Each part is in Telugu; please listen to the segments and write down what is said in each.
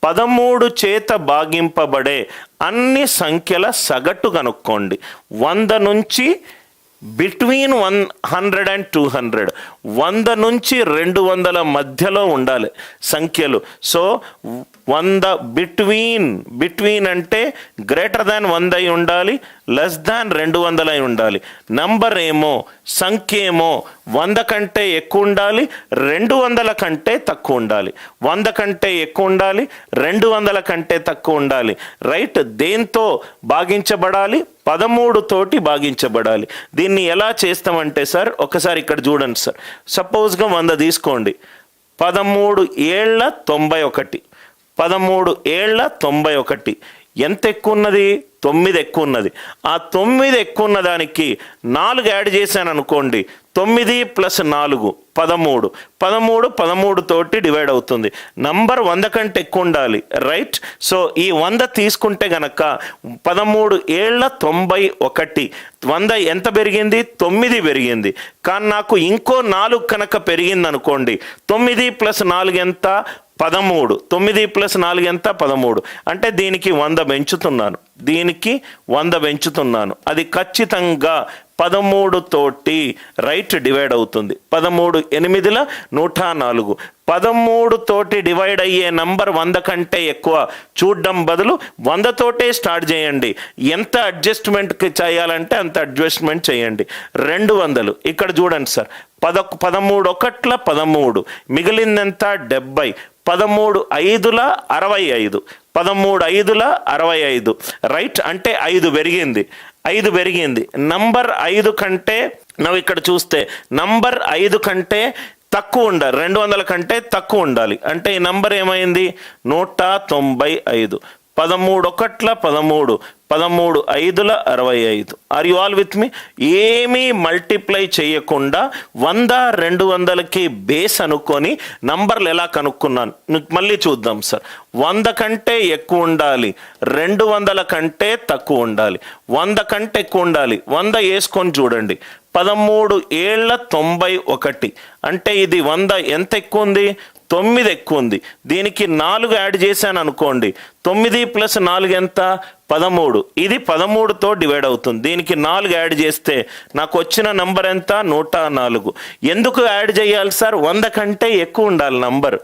13 చేత భాగింపబడే అన్ని సంఖ్యల సగటు కనుక్కోండి. 100 నుంచి బిట్వీన్ 100 and 200, 100 నుంచి 200 మధ్యలో ఉండాలి సంఖ్యలు. సో 100 బిట్వీన్ అంటే గ్రేటర్ దాన్ 100 అయి ఉండాలి, లెస్ దాన్ 200 అయి ఉండాలి. నంబర్ ఏమో సంఖ్య ఏమో 100 కంటే ఎక్కువ ఉండాలి, 200 కంటే తక్కువ ఉండాలి. 100 కంటే ఎక్కువ ఉండాలి, 200 కంటే తక్కువ ఉండాలి. రైట్? దేంతో భాగించబడాలి? 13 తోటి భాగించబడాలి. దీన్ని ఎలా చేస్తామంటే సార్, ఒకసారి ఇక్కడ చూడండి సార్. సపోజ్గా 100 తీసుకోండి. 13 ఏళ్ల 91, 13 ఏళ్ల 91 ఎంత ఎక్కువ ఉన్నది? 9 ఎక్కువ ఉన్నది. ఆ 9 ఎక్కువ ఉన్న దానికి 4 యాడ్ చేశాను అనుకోండి. 9 + 4 13, 13 తోటి డివైడ్ అవుతుంది. నంబర్ 100 కంటే ఎక్కువ ఉండాలి. రైట్? సో ఈ 100 తీసుకుంటే గనక 13 ఏళ్ల 91, 100 ఎంత పెరిగింది? 9 పెరిగింది. కానీ నాకు ఇంకో 4 కనుక పెరిగింది అనుకోండి. 9 + 4 ఎంత? 13. 9 + 4 ఎంత? 13. అంటే దీనికి 100 పెంచుతున్నాను, దీనికి 100 పెంచుతున్నాను. అది ఖచ్చితంగా 13 తోటి రైట్ డివైడ్ అవుతుంది. 13 8ల 104. 13 తోటి డివైడ్ అయ్యే నంబర్ 100 కంటే ఎక్కువ చూడడం బదులు 100 తోటే స్టార్ట్ చేయండి. ఎంత అడ్జస్ట్మెంట్ చేయాలంటే అంత అడ్జస్ట్మెంట్ చేయండి. 200 ఇక్కడ చూడండి సార్. 13 ఒకట్ల 13, మిగిలిందెంత? 70. 13 5ల 65, 13 5ల 65. రైట్? అంటే 5 పెరిగింది, 5 పెరిగింది. నంబర్ 5 కంటే నువ్వు ఇక్కడ చూస్తే నంబర్ 5 కంటే తక్కువ ఉండాలి, 200 కంటే తక్కువ ఉండాలి. అంటే ఈ నంబర్ ఏమైంది? 195. 13 ఒకట్ల 13, 13 5ల 65. Are you all with me? ఏమీ మల్టిప్లై చేయకుండా 100 200కి బేస్ అనుకొని నంబర్లు ఎలా కనుక్కున్నాను మళ్ళీ చూద్దాం సార్. 100 కంటే ఎక్కువ ఉండాలి, 200 కంటే తక్కువ ఉండాలి. 100 కంటే ఎక్కువ ఉండాలి. 100 వేసుకొని చూడండి. 13 ఏళ్ల 91 అంటే ఇది 100 ఎంత ఎక్కువ ఉంది? 9 ఎక్కువ ఉంది. దీనికి 4 యాడ్ చేశాను అనుకోండి. 9 + 4 ఎంత? 13. ఇది 13తో డివైడ్ అవుతుంది. దీనికి 4 యాడ్ చేస్తే నాకు వచ్చిన నంబర్ ఎంత? 104. ఎందుకు యాడ్ చేయాలి సార్? 100 కంటే ఎక్కువ ఉండాలి నంబర్.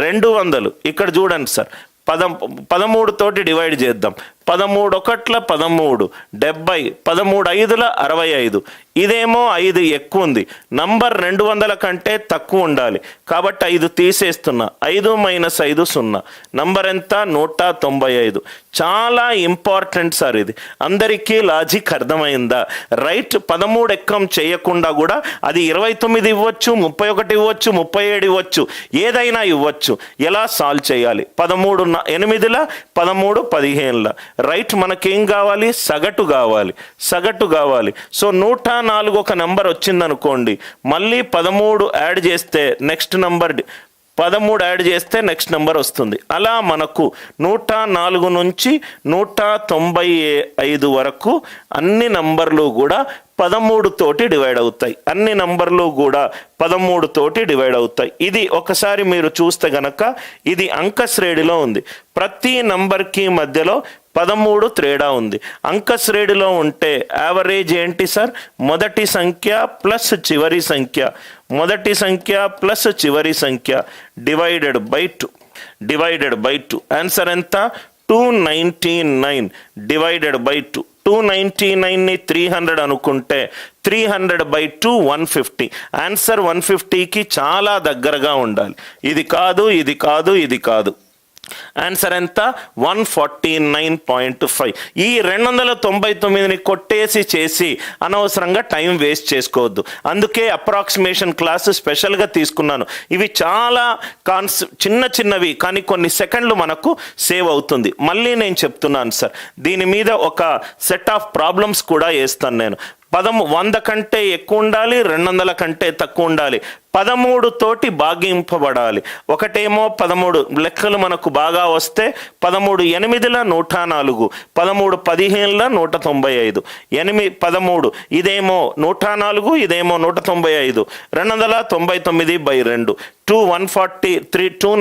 200 ఇక్కడ చూడండి సార్. 13 తోటి డివైడ్ చేద్దాం. 13 ఒకట్ల 13, 70. 13 5ల 65. ఇదేమో 5 ఎక్కువ ఉంది. నంబర్ 200 కంటే తక్కువ ఉండాలి కాబట్టి 5 తీసేస్తున్నా. 5 - 5 0. నంబర్ ఎంత? 195. చాలా ఇంపార్టెంట్ సార్ ఇది. అందరికీ లాజిక్ అర్థమైందా? రైట్? 13 ఎక్కం చేయకుండా కూడా అది 29 ఇవ్వచ్చు, 31 ఇవ్వచ్చు, 37 ఇవ్వచ్చు, ఏదైనా ఇవ్వచ్చు. ఎలా సాల్వ్ చేయాలి? 13 8ల 13 15ల. రైట్? మనకేం కావాలి? సగటు కావాలి, సగటు కావాలి. సో 104 ఒక నెంబర్ వచ్చిందనుకోండి. మళ్ళీ 13 యాడ్ చేస్తే నెక్స్ట్ నంబర్ 13 యాడ్ చేస్తే నెక్స్ట్ నెంబర్ వస్తుంది. అలా మనకు 104 నుంచి 195 వరకు అన్ని నంబర్లు కూడా 13 తోటి డివైడ్ అవుతాయి. అన్ని నంబర్లు కూడా 13 తోటి డివైడ్ అవుతాయి. ఇది ఒకసారి మీరు చూస్తే గనక ఇది అంక శ్రేణిలో ఉంది. ప్రతి నంబర్కి మధ్యలో 13 తేడా ఉంది. అంక శ్రేణిలో ఉంటే యావరేజ్ ఏంటి సార్? మొదటి సంఖ్య ప్లస్ చివరి సంఖ్య, మొదటి సంఖ్య ప్లస్ చివరి సంఖ్య డివైడెడ్ బై 2. ఆన్సర్ ఎంత? 299 డివైడెడ్ బై 2. 299ని 300 అనుకుంటే 300/2 150. ఆన్సర్ 150కి చాలా దగ్గరగా ఉండాలి. ఇది కాదు, ఇది కాదు, ఇది కాదు. ఆన్సర్ ఎంత? 149.5. ఈ 299ని కొట్టేసి చేసి అనవసరంగా టైం వేస్ట్ చేసుకోవద్దు. అందుకే అప్రాక్సిమేషన్ క్లాస్ స్పెషల్గా తీసుకున్నాను. ఇవి చాలా చిన్న చిన్నవి కానీ కొన్ని సెకండ్లు మనకు సేవ్ అవుతుంది. మళ్ళీ నేను చెప్తున్నాను సార్, దీని మీద ఒక సెట్ ఆఫ్ ప్రాబ్లమ్స్ కూడా వేస్తాను నేను. 100 కంటే ఎక్కువ ఉండాలి, 200 కంటే తక్కువ ఉండాలి. 13 తోటి భాగింపబడాలి. ఒకటేమో 13 లెక్కలు మనకు బాగా వస్తే 13 8ల 104, 13 15ల 195, 13 ఇదేమో 104, ఇదేమో 195, 299/2, 143